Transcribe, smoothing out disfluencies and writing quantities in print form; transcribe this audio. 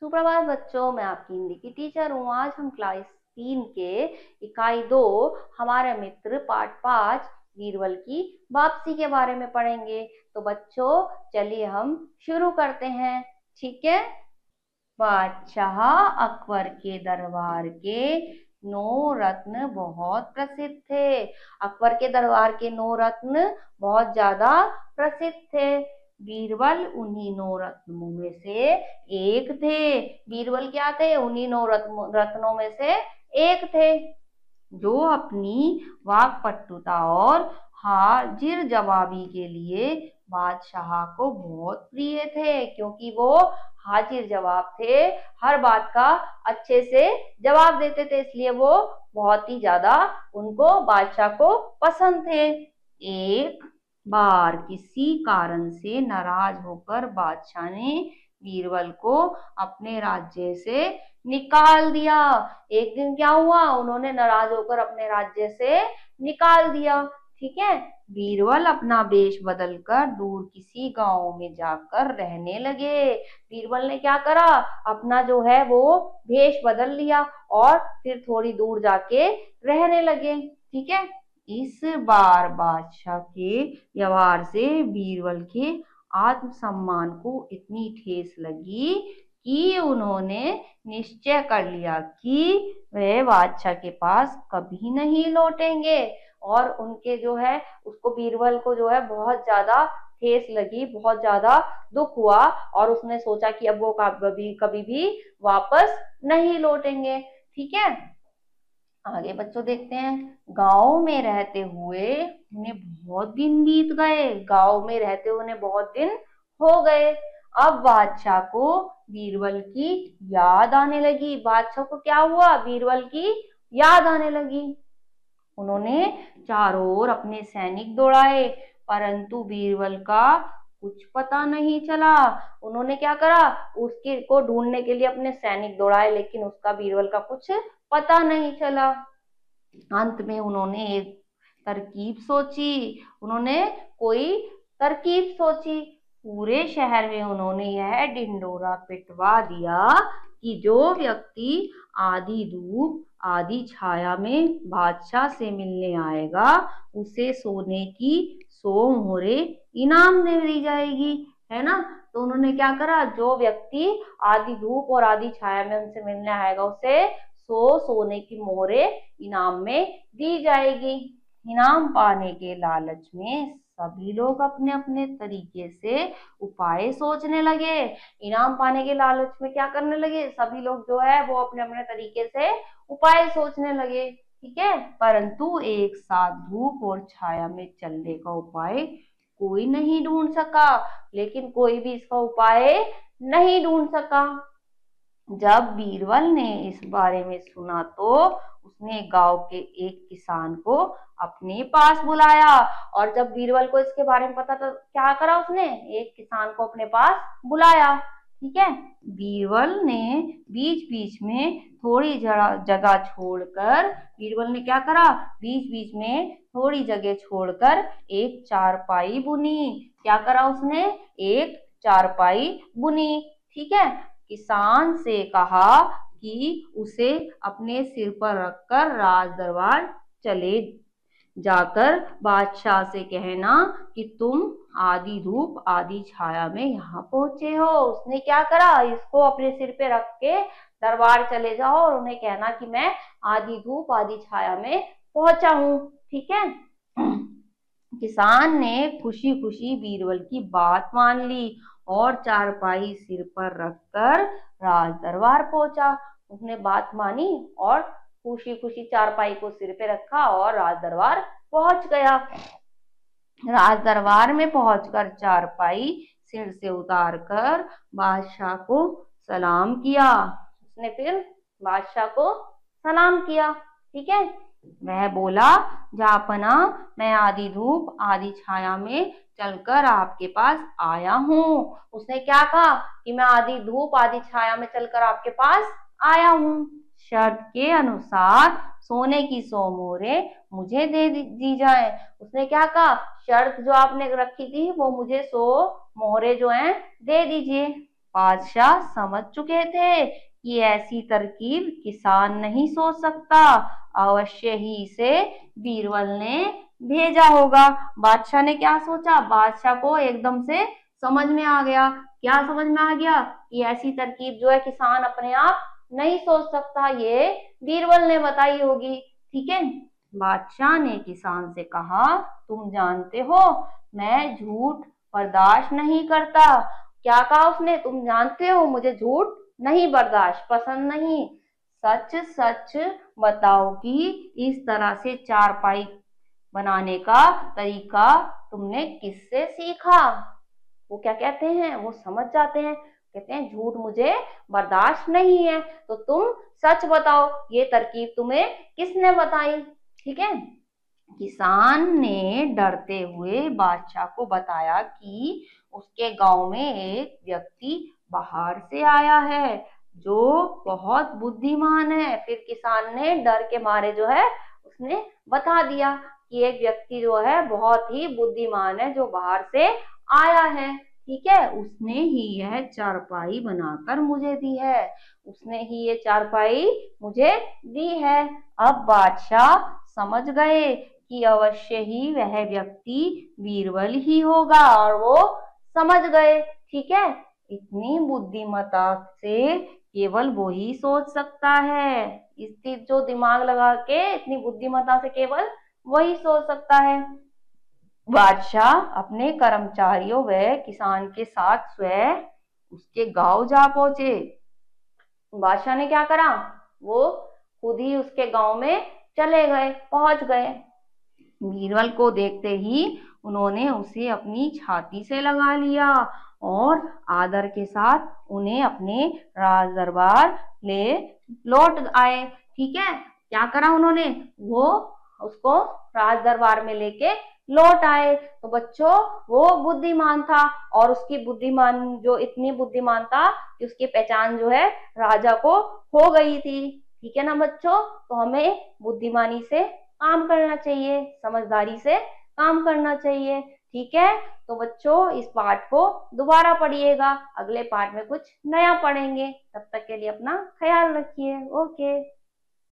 सुप्रभात बच्चों, मैं आपकी हिंदी की टीचर हूँ। आज हम क्लास 3 के इकाई 2 हमारे मित्र पाठ 5 बीरबल की वापसी के बारे में पढ़ेंगे। तो बच्चों चलिए हम शुरू करते हैं, ठीक है। बादशाह अकबर के दरबार के 9 रत्न बहुत प्रसिद्ध थे। अकबर के दरबार के 9 रत्न बहुत ज्यादा प्रसिद्ध थे। बीरबल उन्हीं 9 रत्नों में से एक थे। बीरबल क्या थे? उन्हीं 9 रत्नों में से एक थे, जो अपनी वाकपटुता और हाजिर जवाबी के लिए बादशाह को बहुत प्रिय थे, क्योंकि वो हाजिर जवाब थे, हर बात का अच्छे से जवाब देते थे, इसलिए वो बहुत ही ज्यादा उनको बादशाह को पसंद थे। एक बार किसी कारण से नाराज होकर बादशाह ने बीरबल को अपने राज्य से निकाल दिया। एक दिन क्या हुआ, उन्होंने नाराज होकर अपने राज्य से निकाल दिया, ठीक है। बीरबल अपना वेश बदलकर दूर किसी गांव में जाकर रहने लगे। बीरबल ने क्या करा, अपना जो है वो वेश बदल लिया और फिर थोड़ी दूर जाके रहने लगे, ठीक है। इस बार बादशाह के व्यवहार से बीरबल के आत्मसम्मान को इतनी ठेस लगी कि उन्होंने निश्चय कर लिया कि वे बादशाह के पास कभी नहीं लौटेंगे। और उनके जो है उसको बीरबल को जो है बहुत ज्यादा ठेस लगी, बहुत ज्यादा दुख हुआ और उसने सोचा कि अब वो कभी कभी भी वापस नहीं लौटेंगे, ठीक है। आगे बच्चों देखते हैं। गांव में रहते हुए उन्हें बहुत दिन बीत गए। गांव में रहते हुए उन्हें बहुत दिन हो गए। अब बादशाह को बीरबल की याद आने लगी। बादशाह को क्या हुआ, बीरबल की याद आने लगी। उन्होंने चारों ओर अपने सैनिक दौड़ाए, परंतु बीरबल का कुछ पता नहीं चला। उन्होंने क्या करा, उसके को ढूंढने के लिए अपने सैनिक दौड़ाए, लेकिन उसका बीरबल का कुछ पता नहीं चला। अंत में उन्होंने एक तरकीब सोची। उन्होंने कोई तरकीब सोची। पूरे शहर में उन्होंने यह ढिंढोरा पिटवा दिया कि जो व्यक्ति आधी धूप आधी छाया में बादशाह से मिलने आएगा, उसे सोने की 100 मोहरें इनाम दे दी जाएगी, है ना। तो उन्होंने क्या करा, जो व्यक्ति आधी धूप और आधी छाया में उनसे मिलने आएगा, उसे 100 सोने की मोहरें इनाम में दी जाएगी। इनाम पाने के लालच में सभी लोग अपने अपने तरीके से उपाय सोचने लगे। इनाम पाने के लालच में क्या करने लगे, सभी लोग जो है वो अपने अपने तरीके से उपाय सोचने लगे, ठीक है। परंतु एक साथ धूप और छाया में चलने का उपाय कोई नहीं ढूंढ सका। लेकिन कोई भी इसका उपाय नहीं ढूंढ सका। जब बीरबल ने इस बारे में सुना तो उसने गांव के एक किसान को अपने पास बुलाया। और जब बीरबल को इसके बारे में पता, तो क्या करा, उसने एक किसान को अपने पास बुलाया, ठीक है। बीरबल ने बीच बीच में थोड़ी जगह छोड़कर बीरबल ने क्या करा, बीच बीच में थोड़ी जगह छोड़कर एक चारपाई बुनी। क्या करा उसने, एक चारपाई बुनी, ठीक है। किसान से कहा कि उसे अपने सिर पर रखकर राज दरबार चले जाकर बादशाह से कहना कि तुम आधी धूप आधी छाया में यहाँ पहुंचे हो। उसने क्या करा, इसको अपने सिर पे रख के दरबार चले जाओ और उन्हें कहना कि मैं आधी धूप आधी छाया में पहुंचा हूँ, ठीक है। किसान ने खुशी खुशी बीरबल की बात मान ली और चारपाई सिर पर रखकर राज दरबार पहुंचा। उसने बात मानी और खुशी खुशी चारपाई को सिर पे रखा और राज दरबार पहुंच गया। राज दरबार में पहुंचकर चारपाई सिर से उतारकर बादशाह को सलाम किया। उसने फिर बादशाह को सलाम किया, ठीक है। वह बोला, जापना, मैं आधी धूप आधी छाया में चलकर आपके पास आया हूँ। उसने क्या कहा कि मैं आधी धूप आधी छाया में चलकर आपके पास आया हूँ। शर्त के अनुसार सोने की 100 मोहरें मुझे दे दी जाए। उसने क्या कहा, शर्त जो आपने रखी थी वो मुझे 100 मोहरें जो हैं दे दीजिए। बादशाह समझ चुके थे कि ऐसी तरकीब किसान नहीं सोच सकता, अवश्य ही इसे बीरबल ने भेजा होगा। बादशाह ने क्या सोचा, बादशाह को एकदम से समझ में आ गया। क्या समझ में आ गया कि ऐसी तरकीब जो है किसान अपने आप नहीं सोच सकता, ये बीरबल ने बताई होगी। ठीक है। बादशाह ने किसान से कहा, तुम जानते हो मैं झूठ बर्दाश्त नहीं करता। क्या कहा उसने, तुम जानते हो मुझे झूठ नहीं बर्दाश्त पसंद नहीं। सच सच बताओ कि इस तरह से चारपाई बनाने का तरीका तुमने किससे सीखा। वो क्या कहते हैं, वो समझ जाते हैं, कहते हैं झूठ मुझे बर्दाश्त नहीं है, तो तुम सच बताओ ये तरकीब तुम्हें किसने बताई। ठीक है। किसान ने डरते हुए बादशाह को बताया कि उसके गांव में एक व्यक्ति बाहर से आया है जो बहुत बुद्धिमान है। फिर किसान ने डर के मारे जो है उसने बता दिया कि एक व्यक्ति जो है बहुत ही बुद्धिमान है जो बाहर से आया है। ठीक है। उसने ही यह चारपाई बनाकर मुझे दी है, उसने ही ये चारपाई मुझे दी है। अब बादशाह समझ गए कि अवश्य ही वह व्यक्ति बीरबल ही होगा और वो समझ गए। ठीक है। इतनी बुद्धिमत्ता से केवल वो ही सोच सकता है, इसकी जो दिमाग लगा के इतनी बुद्धिमत्ता से केवल वही सोच सकता है। बादशाह अपने कर्मचारियों व किसान के साथ स्वयं उसके गांव जा पहुंचे। बादशाह ने क्या करा, वो खुद ही उसके गांव में चले गए, पहुंच गए। बीरबल को देखते ही उन्होंने उसे अपनी छाती से लगा लिया और आदर के साथ उन्हें अपने राज दरबार ले लौट आए। ठीक है। क्या करा उन्होंने, वो उसको राज दरबार में लेके लौट आए। तो बच्चों वो बुद्धिमान था और उसकी बुद्धिमान जो इतनी बुद्धिमान था कि उसकी पहचान जो है राजा को हो गई थी। ठीक है ना बच्चों, तो हमें बुद्धिमानी से काम करना चाहिए, समझदारी से काम करना चाहिए। ठीक है। तो बच्चों इस पाठ को दोबारा पढ़िएगा, अगले पाठ में कुछ नया पढ़ेंगे। तब तक के लिए अपना ख्याल रखिए। ओके।